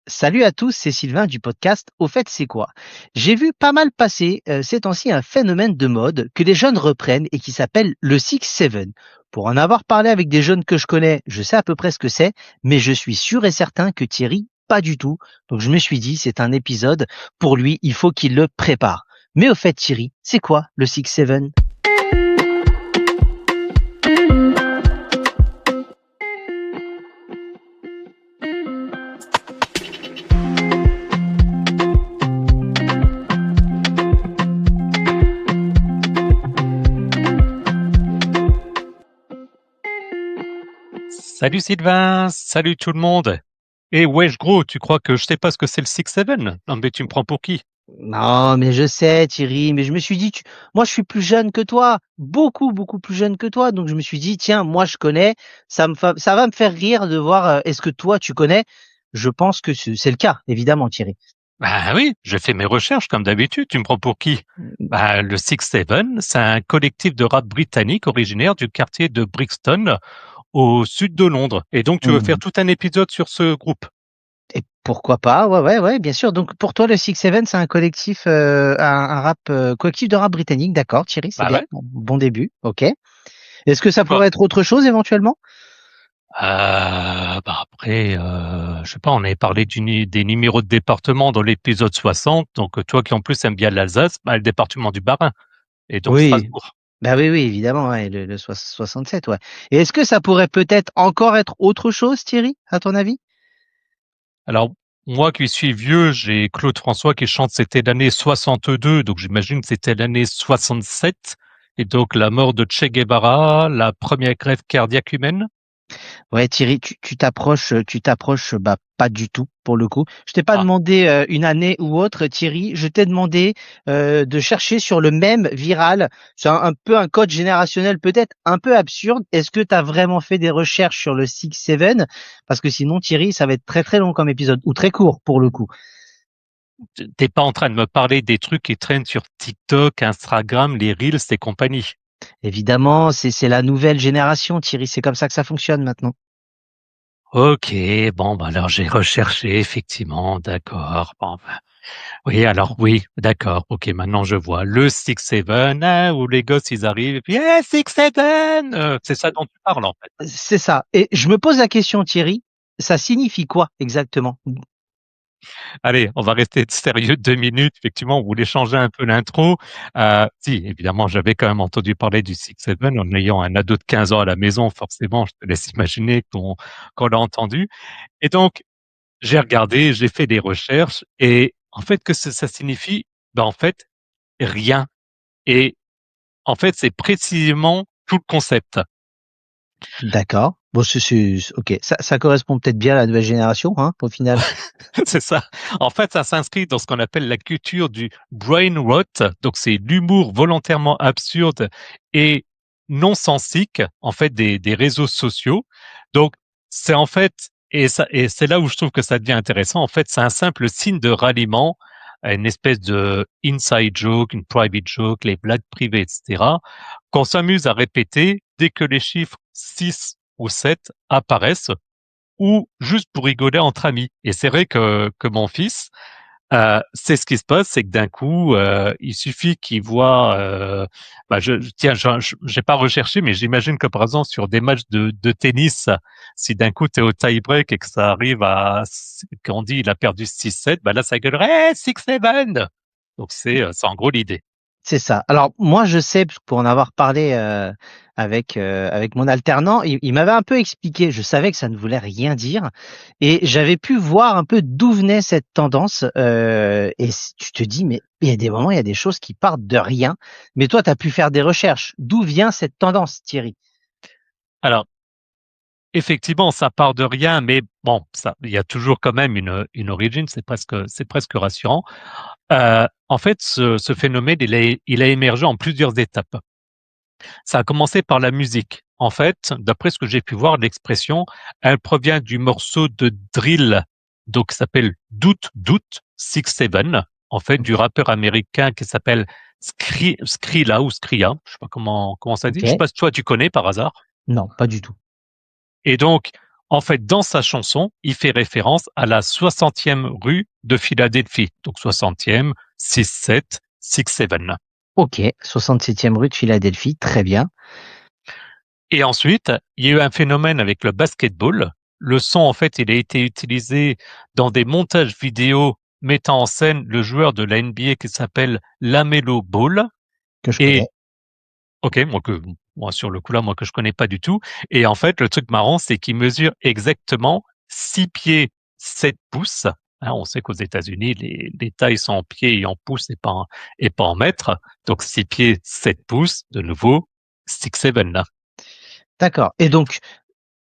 Salut à tous, c'est Sylvain du podcast Au fait c'est quoi? J'ai vu pas mal passer ces temps-ci un phénomène de mode que les jeunes reprennent et qui s'appelle le Six Seven. Pour en avoir parlé avec des jeunes que je connais, je sais à peu près ce que c'est, mais je suis sûr et certain que Thierry, pas du tout. Donc je me suis dit, c'est un épisode, pour lui, il faut qu'il le prépare. Mais au fait Thierry, c'est quoi le Six Seven? Salut Sylvain, salut tout le monde. Et wesh gros, tu crois que je sais pas ce que c'est le Six Seven? Non mais tu me prends pour qui? Non, mais je sais, Thierry, mais je me suis dit, moi, je suis plus jeune que toi, beaucoup, beaucoup plus jeune que toi. Donc, je me suis dit, tiens, moi, je connais, ça va me faire rire de voir, est-ce que toi, tu connais? Je pense que c'est le cas, évidemment, Thierry. Bah oui, je fais mes recherches comme d'habitude, tu me prends pour qui? Bah, le Six Seven, c'est un collectif de rap britannique originaire du quartier de Brixton, au sud de Londres. Et donc tu veux faire Hmm. tout un épisode sur ce groupe? Et pourquoi pas? Ouais, ouais, ouais, bien sûr. Donc, pour toi, le Six Seven, c'est un collectif, un rap, collectif de rap britannique. D'accord, Thierry, c'est Bah bien. ouais. Bon début. OK. Est-ce que ça Quoi? pourrait être autre chose éventuellement? Bah après, je sais pas, on avait parlé des numéros de département dans l'épisode 60. Donc toi qui en plus aimes bien l'Alsace, bah, le département du Bas-Rhin et donc Oui, Strasbourg. bah oui, oui, évidemment, ouais, le 67, ouais. Et est-ce que ça pourrait peut-être encore être autre chose, Thierry, à ton avis? Alors, moi qui suis vieux, j'ai Claude François qui chante c'était l'année 62, donc j'imagine que c'était l'année 67. Et donc la mort de Che Guevara, la première grève cardiaque humaine. Ouais, Thierry, tu t'approches, bah, pas du tout, pour le coup. Je t'ai pas Ah, demandé une année ou autre, Thierry. Je t'ai demandé de chercher sur le même viral. C'est un peu un code générationnel, peut-être un peu absurde. Est-ce que tu as vraiment fait des recherches sur le Six Seven? Parce que sinon, Thierry, ça va être très très long comme épisode, ou très court, pour le coup. t'es pas en train de me parler des trucs qui traînent sur TikTok, Instagram, les Reels et compagnie. Évidemment, c'est la nouvelle génération, Thierry. C'est comme ça que ça fonctionne maintenant. Ok, bon, bah alors j'ai recherché, effectivement, d'accord. Bon, bah, oui, alors oui, d'accord. Ok, maintenant je vois le Six Seven, hein, où les gosses ils arrivent et puis Six Seven, c'est ça dont tu parles en fait. C'est ça. Et je me pose la question, Thierry, ça signifie quoi exactement? Allez, on va rester sérieux 2 minutes. Effectivement, on voulait changer un peu l'intro. Si, évidemment, j'avais quand même entendu parler du Six Seven en ayant un ado de 15 ans à la maison. Forcément, je te laisse imaginer qu'on l'a entendu. Et donc, j'ai regardé, j'ai fait des recherches et en fait, que ça signifie, ben, en fait, rien. Et en fait, c'est précisément tout le concept. D'accord. Bon, ok. Ça correspond peut-être bien à la nouvelle génération, hein, au final. C'est ça. En fait, ça s'inscrit dans ce qu'on appelle la culture du brain rot. Donc, c'est l'humour volontairement absurde et non sensique, en fait, des réseaux sociaux. Donc, c'est en fait, et c'est là où je trouve que ça devient intéressant. En fait, c'est un simple signe de ralliement, une espèce de inside joke, une private joke, les blagues privées, etc., qu'on s'amuse à répéter dès que les chiffres 6 ou 7 apparaissent ou juste pour rigoler entre amis. Et c'est vrai que mon fils, c'est ce qui se passe, c'est que d'un coup, il suffit qu'il voit, bah, tiens, j'ai pas recherché, mais j'imagine que par exemple sur des matchs de tennis, si d'un coup tu es au tie-break et que ça arrive qu'on dit il a perdu 6-7, bah là ça gueulerait, hey, 6-7! Donc c'est en gros l'idée. C'est ça. Alors moi je sais, parce que pour en avoir parlé avec mon alternant, il m'avait un peu expliqué. Je savais que ça ne voulait rien dire et j'avais pu voir un peu d'où venait cette tendance. Tu te dis, mais il y a des moments, il y a des choses qui partent de rien. Mais toi, tu as pu faire des recherches. D'où vient cette tendance, Thierry? Alors, effectivement, ça part de rien, mais bon, ça, il y a toujours quand même une origine, c'est presque rassurant. En fait, ce phénomène, il a émergé en plusieurs étapes. Ça a commencé par la musique. En fait, d'après ce que j'ai pu voir, l'expression, elle provient du morceau de drill, donc qui s'appelle Doot Doot Six Seven, en fait, du Ok. rappeur américain qui s'appelle Skrilla ou Skria, je sais pas comment ça dit. Je sais Ok. pas si toi tu connais par hasard. Non, pas du tout. Et donc, En fait, dans sa chanson, il fait référence à la 60e rue de Philadelphie. Donc 60e, 6-7, 6-7. Ok, 67e rue de Philadelphie, très bien. Et ensuite, il y a eu un phénomène avec le basketball. Le son, en fait, il a été utilisé dans des montages vidéo mettant en scène le joueur de la NBA qui s'appelle LaMelo Ball. Que je connais. Et, ok, moi, sur le coup là, moi que je connais pas du tout. Et en fait, le truc marrant, c'est qu'il mesure exactement 6 pieds 7 pouces. Hein, on sait qu'aux États-Unis, les tailles sont en pieds et en pouces et pas en mètres. Donc 6 pieds 7 pouces, de nouveau, 6-7 là. D'accord. Et donc,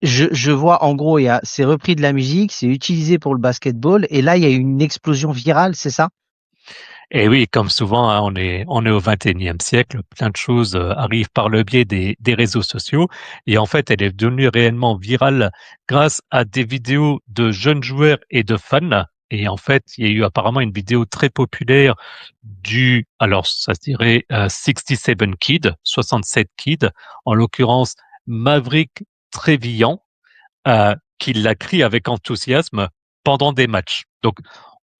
je vois en gros, c'est repris de la musique, c'est utilisé pour le basketball, et là, il y a eu une explosion virale, c'est ça? Et oui, comme souvent, hein, on est au 21e siècle, plein de choses arrivent par le biais des réseaux sociaux. Et en fait, elle est devenue réellement virale grâce à des vidéos de jeunes joueurs et de fans. Et en fait, il y a eu apparemment une vidéo très populaire alors ça se dirait 67 Kid, 67 Kid, en l'occurrence Maverick Trevillan, qui l'a crié avec enthousiasme pendant des matchs. Donc,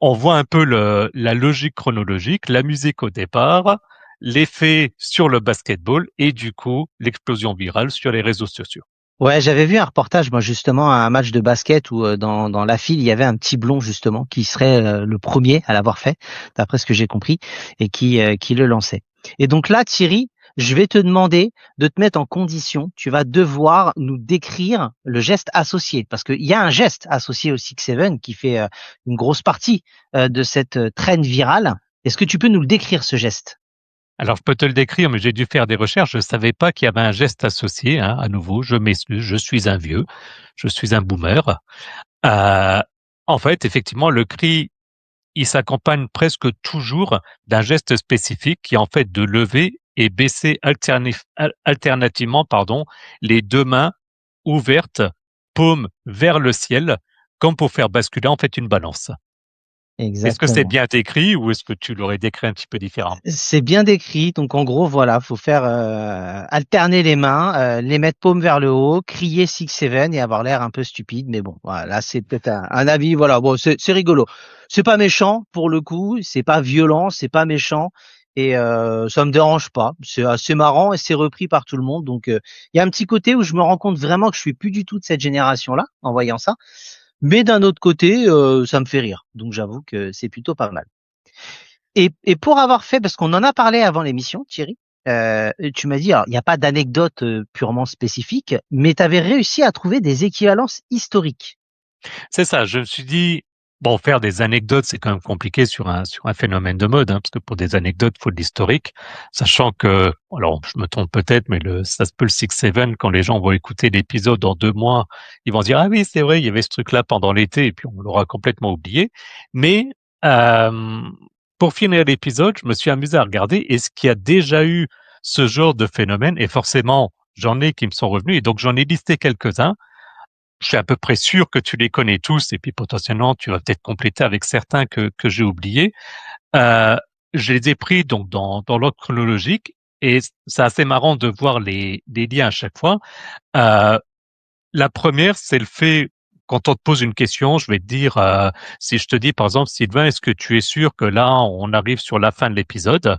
on voit un peu la logique chronologique, la musique au départ, l'effet sur le basketball et du coup l'explosion virale sur les réseaux sociaux. Ouais, j'avais vu un reportage, moi, justement, à un match de basket où dans la file, il y avait un petit blond, justement, qui serait le premier à l'avoir fait, d'après ce que j'ai compris, et qui le lançait. Et donc là, Thierry, je vais te demander de te mettre en condition. Tu vas devoir nous décrire le geste associé, parce qu'il y a un geste associé au 6-7 qui fait une grosse partie de cette traîne virale. Est-ce que tu peux nous le décrire, ce geste? Alors je peux te le décrire, mais j'ai dû faire des recherches. Je ne savais pas qu'il y avait un geste associé. Hein, à nouveau, je m'excuse, je suis un vieux, je suis un boomer. Euh, En fait, effectivement, le cri, il s'accompagne presque toujours d'un geste spécifique qui est en fait de lever et baisser alternativement, les deux mains ouvertes, paume vers le ciel, comme pour faire basculer en fait une balance. Est-ce que c'est Exactement. bien décrit ou est-ce que tu l'aurais décrit un petit peu différemment? C'est bien décrit. Donc en gros, voilà, faut faire alterner les mains, les mettre paume vers le haut, crier 6-7 et avoir l'air un peu stupide. Mais bon, voilà, là c'est peut-être un avis. Voilà, bon, c'est rigolo. C'est pas méchant pour le coup, c'est pas violent, c'est pas méchant et ça me dérange pas. C'est assez marrant et c'est repris par tout le monde. Donc il y a un petit côté où je me rends compte vraiment que je suis plus du tout de cette génération-là en voyant ça. Mais d'un autre côté, ça me fait rire. Donc j'avoue que c'est plutôt pas mal. Et pour avoir fait, parce qu'on en a parlé avant l'émission, Thierry, tu m'as dit, alors, il n'y a pas d'anecdote purement spécifique, mais tu avais réussi à trouver des équivalences historiques. C'est ça, je me suis dit, bon, faire des anecdotes, c'est quand même compliqué sur un phénomène de mode, hein, parce que pour des anecdotes, il faut de l'historique, sachant que, alors je me trompe peut-être, mais ça se peut le 6-7, quand les gens vont écouter l'épisode dans 2 mois, ils vont dire, ah oui, c'est vrai, il y avait ce truc-là pendant l'été, et puis on l'aura complètement oublié. Mais euh, pour finir l'épisode, je me suis amusé à regarder, est-ce qu'il y a déjà eu ce genre de phénomène, et forcément, j'en ai qui me sont revenus, et donc j'en ai listé quelques-uns. Je suis à peu près sûr que tu les connais tous et puis potentiellement tu vas peut-être compléter avec certains que j'ai oubliés. Euh, je les ai pris donc dans l'ordre chronologique et c'est assez marrant de voir les liens à chaque fois. Euh, la première, c'est le fait, quand on te pose une question, je vais te dire, si je te dis par exemple, Sylvain, est-ce que tu es sûr que là, on arrive sur la fin de l'épisode?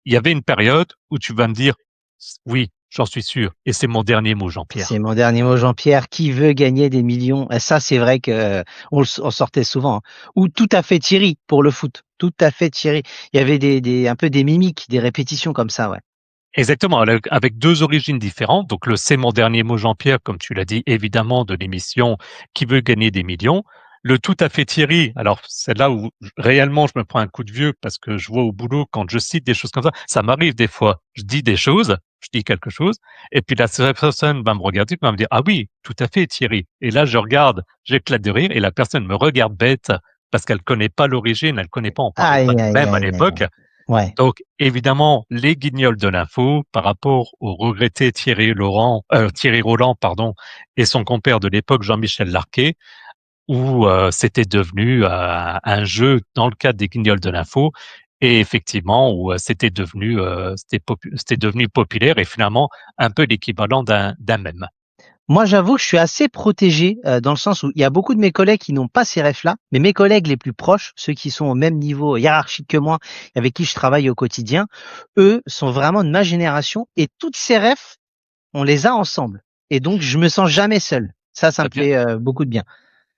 Il y avait une période où tu vas me dire, oui, j'en suis sûr. Et c'est mon dernier mot, C'est Jean-Pierre. mon dernier mot, Jean-Pierre. Qui veut gagner des millions? Et ça, c'est vrai que on sortait souvent, hein. Ou tout à fait Thierry pour le foot. Tout à fait Thierry. Il y avait un peu des mimiques, des répétitions comme ça, ouais. Exactement, avec deux origines différentes. Donc le C'est mon dernier mot Jean-Pierre, comme tu l'as dit, évidemment, de l'émission Qui veut gagner des millions. Le Tout à fait Thierry, alors c'est là où réellement je me prends un coup de vieux parce que je vois au boulot quand je cite des choses comme ça m'arrive des fois. Je dis des choses, je dis quelque chose, et puis la personne va me regarder, va me dire, ah oui, tout à fait Thierry. Et là je regarde, j'éclate de rire, et la personne me regarde bête parce qu'elle connaît pas l'origine, elle connaît pas, on parlait pas Aïe, de aïe, même à aïe, aïe, l'époque. aïe. Ouais. Donc, évidemment, les guignols de l'info par rapport au regretté Thierry Roland, pardon, et son compère de l'époque, Jean-Michel Larquet, où c'était devenu un jeu dans le cadre des guignols de l'info, et effectivement, où c'était devenu populaire et finalement un peu l'équivalent d'un mème. Moi, j'avoue que je suis assez protégé dans le sens où il y a beaucoup de mes collègues qui n'ont pas ces refs-là, mais mes collègues les plus proches, ceux qui sont au même niveau hiérarchique que moi, avec qui je travaille au quotidien, eux sont vraiment de ma génération et toutes ces refs, on les a ensemble. Et donc, je me sens jamais seul. Ça T'as me bien, fait beaucoup de bien.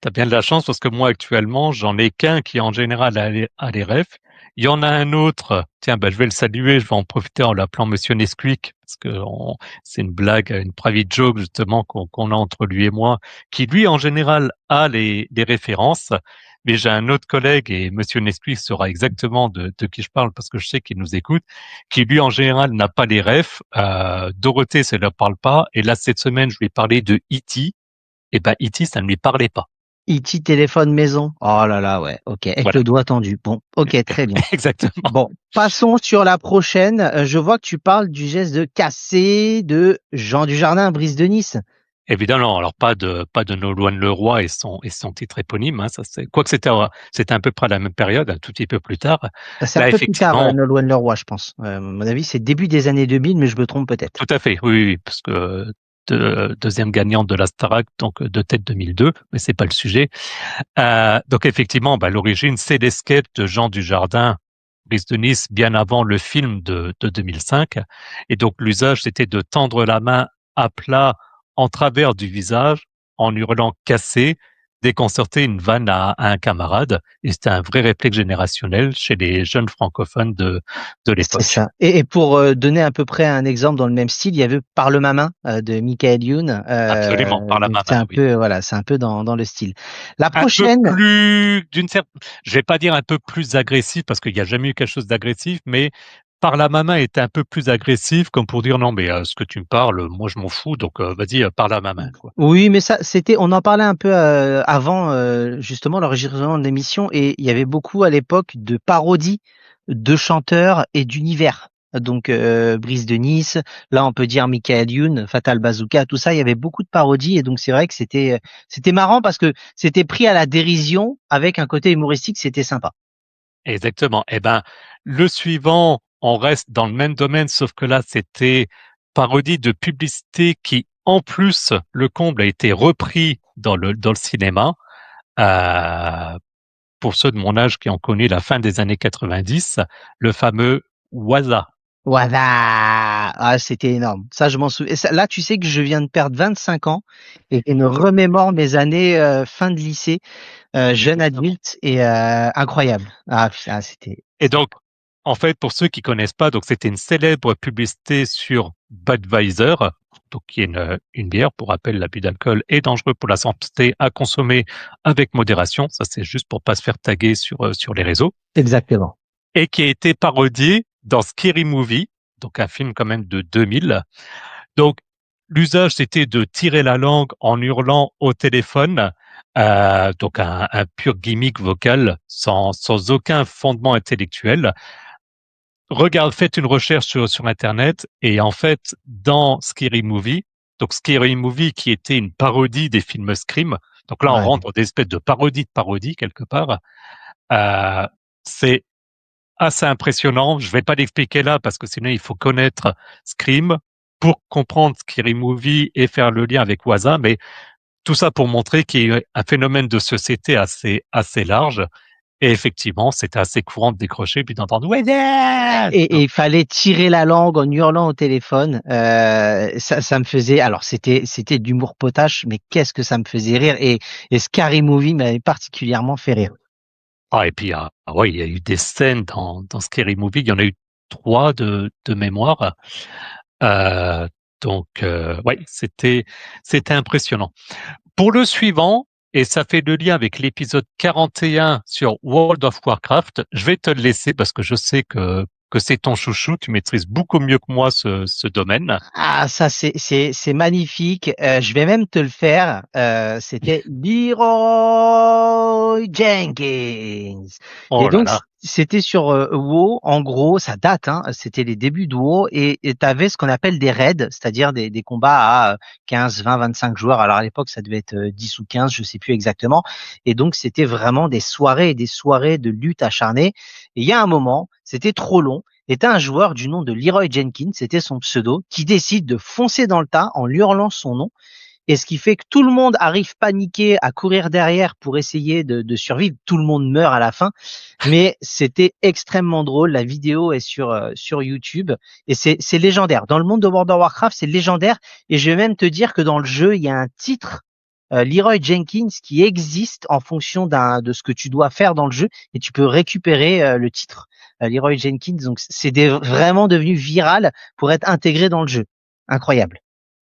t'as bien de la chance parce que moi actuellement, j'en ai qu'un qui en général a les refs. Il y en a un autre, tiens, bah, je vais le saluer, je vais en profiter en l'appelant Monsieur Nesquik, parce que c'est une blague, une private joke justement qu'on a entre lui et moi, qui lui en général a les références. Mais j'ai un autre collègue, et Monsieur Nesquik saura exactement de qui je parle parce que je sais qu'il nous écoute, qui lui en général n'a pas les refs. Dorothée, ça ne leur parle pas. Et là, cette semaine, je lui ai parlé de E.T. Et ben E.T., ça ne lui parlait pas. E.T. téléphone maison. Oh là là, ouais, ok, avec Voilà, le doigt tendu. Bon, ok, très bien. exactement. Bon, passons sur la prochaine. Je vois que tu parles du geste de casser de Jean Dujardin, Brise de Nice. Évidemment, alors pas de Nolwenn Leroy et son titre éponyme, hein, ça c'est quoique c'était à peu près à la même période, un tout petit peu plus tard. C'est un Là peu plus tard, effectivement, Nolwenn Leroy, je pense. À mon avis, c'est début des années 2000, mais je me trompe peut-être. tout à fait, oui, oui, parce que deuxième gagnante de la Starac, donc de tête 2002, mais c'est pas le sujet. Donc effectivement, bah, l'origine c'est les sketchs de Jean Dujardin, Brise de Nice, bien avant le film de 2005, et donc l'usage c'était de tendre la main à plat en travers du visage en hurlant cassé dès qu'on sortait une vanne à un camarade, et c'était un vrai réflexe générationnel chez les jeunes francophones de C'est l'époque. ça. Et pour donner à peu près un exemple dans le même style, il y avait Parle ma main de Michael Youn. Absolument, par la Donc main, c'est un oui. peu, voilà, c'est un peu dans le style. La Un peu prochaine, plus je vais pas dire un peu plus agressif parce qu'il y a jamais eu quelque chose d'agressif, mais par la main était un peu plus agressif comme pour dire: «Non mais, ce que tu me parles, moi je m'en fous donc, vas-y, parle à ma main quoi». oui, mais ça, c'était, on en parlait un peu avant justement l'enregistrement de l'émission, et il y avait beaucoup à l'époque de parodies de chanteurs et d'univers. Donc Brise de Nice, là on peut dire Michael Youn, Fatal Bazooka, tout ça, il y avait beaucoup de parodies et donc c'est vrai que c'était marrant parce que c'était pris à la dérision avec un côté humoristique, c'était sympa. Exactement. Et ben, le suivant, on reste dans le même domaine, sauf que là, c'était parodie de publicité qui, en plus, le comble a été repris dans le cinéma. Heu, pour ceux de mon âge qui ont connu la fin des années 90, le fameux Waza. Voilà, ah, c'était énorme. Ça, je m'en souviens. Là, tu sais que je viens de perdre 25 ans et je me remémore mes années fin de lycée, jeune Exactement. adulte et incroyable. Ah, putain, c'était. Et donc, en fait, pour ceux qui connaissent pas, donc c'était une célèbre publicité sur Budweiser, donc qui est une bière. Pour rappel, l'abus d'alcool est dangereux pour la santé, à consommer avec modération. Ça, c'est juste pour pas se faire taguer sur les réseaux. Exactement. Et qui a été parodié dans Scary Movie, donc un film quand même de 2000. Donc, l'usage, c'était de tirer la langue en hurlant au téléphone, donc un pur gimmick vocal sans aucun fondement intellectuel. Regarde, faites une recherche sur Internet et en fait, dans Scary Movie, donc Scary Movie qui était une parodie des films Scream, donc là on Ouais. rentre dans des espèces de parodie quelque part. Euh, c'est assez impressionnant. Je vais pas l'expliquer là parce que sinon il faut connaître Scream pour comprendre Scary Movie et faire le lien avec Waza, mais tout ça pour montrer qu'il y a un phénomène de société assez large. Et effectivement, c'était assez courant de décrocher puis d'entendre «Waza!» Et il fallait tirer la langue en hurlant au téléphone. Ça me faisait. Alors c'était de l'humour potache, mais qu'est-ce que ça me faisait rire. Et Scary Movie m'avait particulièrement fait rire. Ah et puis, ouais, il y a eu des scènes dans Scary Movie, il y en a eu 3 de mémoire, heu, donc ouais, c'était impressionnant. Pour le suivant, et ça fait le lien avec l'épisode 41 sur World of Warcraft, je vais te le laisser parce que je sais que c'est ton chouchou, tu maîtrises beaucoup mieux que moi ce domaine. Ah, ça, c'est magnifique. Je vais même te le faire. C'était Leroy Jenkins. Et Oh là donc, là, c'était sur WoW. En gros, ça date, hein. C'était les débuts de WoW. Et tu avais ce qu'on appelle des raids, c'est-à-dire des combats à 15, 20, 25 joueurs. Alors, à l'époque, ça devait être 10 ou 15, je sais plus exactement. Et donc, c'était vraiment des soirées et des soirées de lutte acharnée. Et il y a un moment, c'était trop long. Et t'as un joueur du nom de Leroy Jenkins, c'était son pseudo, qui décide de foncer dans le tas en lui hurlant son nom. et ce qui fait que tout le monde arrive paniqué à courir derrière pour essayer de survivre. Tout le monde meurt à la fin, mais c'était extrêmement drôle. La vidéo est sur YouTube et c'est légendaire. Dans le monde de World of Warcraft, c'est légendaire et je vais même te dire que dans le jeu, il y a un titre Leroy Jenkins qui existe en fonction de ce que tu dois faire dans le jeu et tu peux récupérer le titre Leroy Jenkins. Donc vraiment devenu viral pour être intégré dans le jeu. Incroyable.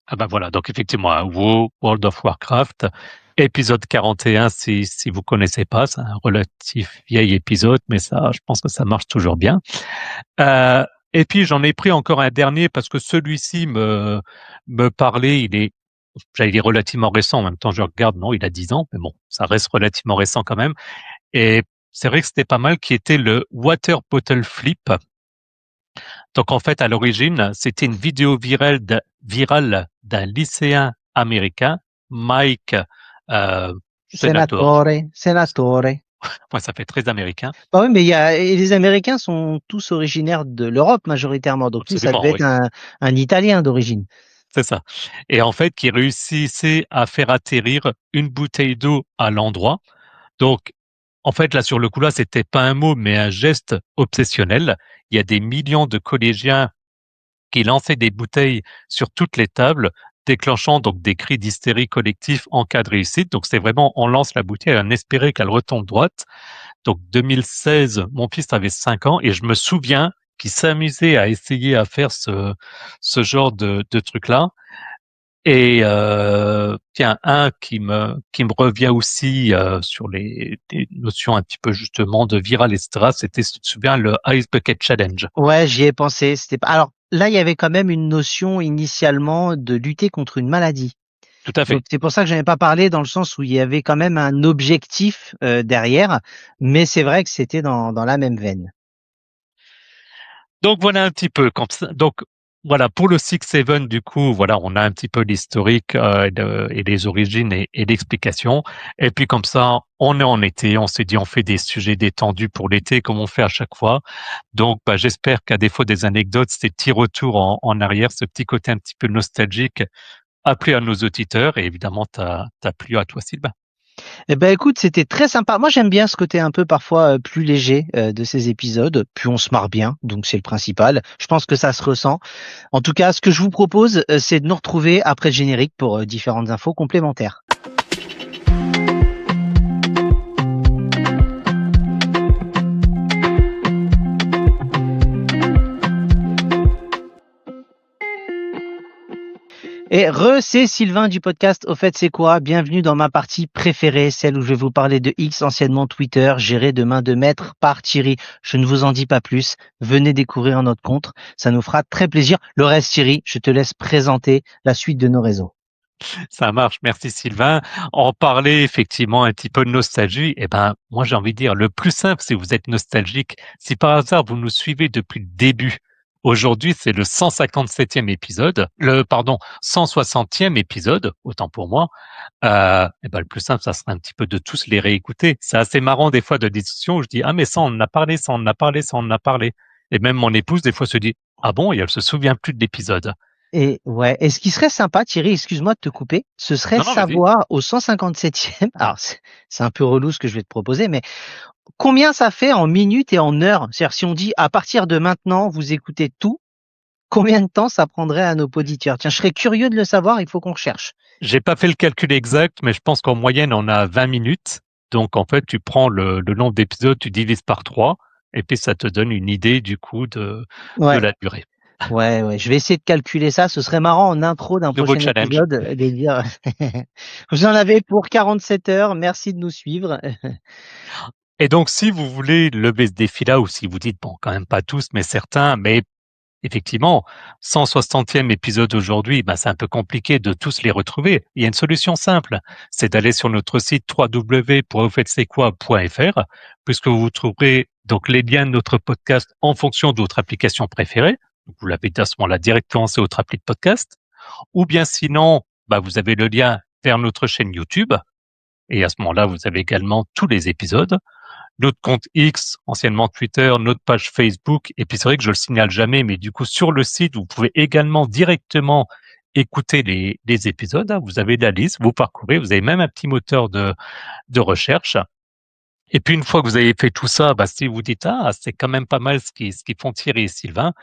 Ah ben voilà, donc effectivement, World of Warcraft, épisode 41, si vous connaissez pas, c'est un relatif vieil épisode, mais ça, je pense que ça marche toujours bien. Et puis j'en ai pris encore un dernier parce que celui-ci me parlait, il est relativement récent, en même temps je regarde, non, il a 10 ans, mais bon, ça reste relativement récent quand même. Et c'est vrai que c'était pas mal, qui était le Water Bottle Flip. Donc en fait, à l'origine, c'était une vidéo virale d'un lycéen américain, Mike Senator. Senatore. Ouais, ça fait très américain. Bah oui, mais et les Américains sont tous originaires de l'Europe majoritairement, donc lui, ça Absolument, devait oui, être un Italien d'origine. c'est ça. Et en fait, qui réussissait à faire atterrir une bouteille d'eau à l'endroit. Donc, en fait, là, sur le coup, là, c'était pas un mot, mais un geste obsessionnel. Il y a des millions de collégiens qui lançait des bouteilles sur toutes les tables, déclenchant donc des cris d'hystérie collectif en cas de réussite. Donc c'est vraiment, on lance la bouteille en espérer qu'elle retombe droite. Donc 2016, mon fils avait 5 ans et je me souviens qu'il s'amusait à essayer à faire ce genre de truc-là. Et tiens, un qui me revient aussi sur des notions un petit peu justement de viral, etc. C'était, si tu te souviens, le Ice Bucket Challenge. Ouais, j'y ai pensé. C'était pas. Alors là, il y avait quand même une notion initialement de lutter contre une maladie. Tout à Donc fait. c'est pour ça que j'en ai pas parlé dans le sens où il y avait quand même un objectif derrière, mais c'est vrai que c'était dans la même veine. Donc voilà un petit peu. Donc voilà, pour le Six Seven, du coup, voilà, on a un petit peu l'historique et les origines et l'explication. Et puis comme ça, on est en été, on s'est dit on fait des sujets détendus pour l'été comme on fait à chaque fois. Donc bah, j'espère qu'à défaut des anecdotes, ces petits retours en arrière, ce petit côté un petit peu nostalgique, a plu à nos auditeurs et évidemment t'as plu à toi, Sylvain. Eh ben écoute, c'était très sympa. Moi j'aime bien ce côté un peu parfois plus léger de ces épisodes. Puis on se marre bien, donc c'est le principal. Je pense que ça se ressent. En tout cas, ce que je vous propose, c'est de nous retrouver après le générique pour différentes infos complémentaires. Et c'est Sylvain du podcast Au fait c'est quoi? Bienvenue dans ma partie préférée, celle où je vais vous parler de X, anciennement Twitter, géré de main de maître par Thierry. Je ne vous en dis pas plus. Venez découvrir notre compte. Ça nous fera très plaisir. Le reste, Thierry, je te laisse présenter la suite de nos réseaux. Ça marche, merci Sylvain. En parler effectivement un petit peu de nostalgie, eh ben moi j'ai envie de dire le plus simple si vous êtes nostalgique, si par hasard vous nous suivez depuis le début. Aujourd'hui, c'est le 157e épisode, 160e épisode, autant pour moi. Eh ben le plus simple, ça serait un petit peu de tous les réécouter. C'est assez marrant des fois de discussion où je dis ah mais ça on en a parlé, ça on en a parlé, ça on en a parlé. Et même mon épouse des fois se dit ah bon et elle se souvient plus de l'épisode. Et ouais, et ce qui serait sympa, Thierry, excuse-moi de te couper, ce serait Non non vas-y. savoir au 157e, alors c'est un peu relou ce que je vais te proposer, mais combien ça fait en minutes et en heures? C'est-à-dire si on dit à partir de maintenant, vous écoutez tout, combien de temps ça prendrait à nos auditeurs? Tiens, je serais curieux de le savoir, il faut qu'on recherche. J'ai pas fait le calcul exact, mais je pense qu'en moyenne, on a 20 minutes. Donc, en fait, tu prends le nombre d'épisodes, tu divises par 3, et puis ça te donne une idée, du coup, de Ouais, la durée. ouais, je vais essayer de calculer ça. Ce serait marrant en intro d'un Nouveau prochain challenge. épisode de dire vous en avez pour 47 heures, merci de nous suivre. Et donc, si vous voulez lever ce défi-là, ou si vous dites, bon, quand même pas tous, mais certains, mais effectivement, 160e épisode aujourd'hui, bah, c'est un peu compliqué de tous les retrouver. Il y a une solution simple, c'est d'aller sur notre site www.auffaitc'estquoi.fr, puisque vous trouverez donc les liens de notre podcast en fonction de votre application préférée. Donc, vous l'avez à ce moment-là directement sur votre appli de podcast. Ou bien sinon, bah, vous avez le lien vers notre chaîne YouTube. Et à ce moment-là, vous avez également tous les épisodes, notre compte X, anciennement Twitter, notre page Facebook. Et puis c'est vrai que je le signale jamais, mais du coup sur le site, vous pouvez également directement écouter les épisodes, hein. Vous avez la liste, vous parcourez, vous avez même un petit moteur de recherche. Et puis une fois que vous avez fait tout ça, bah, si vous dites: «Ah, c'est quand même pas mal ce qu'ils font Thierry et Sylvain»,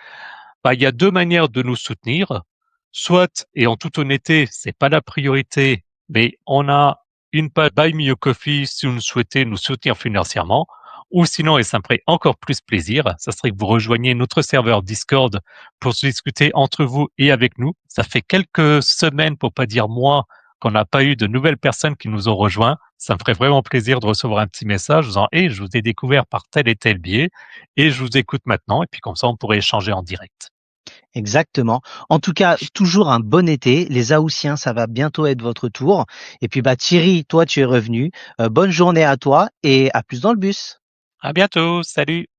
bah, il y a 2 manières de nous soutenir. Soit, et en toute honnêteté, c'est pas la priorité, mais on a une page Buy Me a Coffee si vous souhaitez nous soutenir financièrement, ou sinon, et ça me ferait encore plus plaisir, ça serait que vous rejoigniez notre serveur Discord pour se discuter entre vous et avec nous. Ça fait quelques semaines, pour pas dire mois, qu'on n'a pas eu de nouvelles personnes qui nous ont rejoints. Ça me ferait vraiment plaisir de recevoir un petit message disant: «Hey, je vous ai découvert par tel et tel biais et je vous écoute maintenant», et puis comme ça, on pourrait échanger en direct. Exactement. En tout cas, toujours un bon été. Les Haussiens, ça va bientôt être votre tour. Et puis, bah, Thierry, toi, tu es revenu. Bonne journée à toi et à plus dans le bus. À bientôt, salut!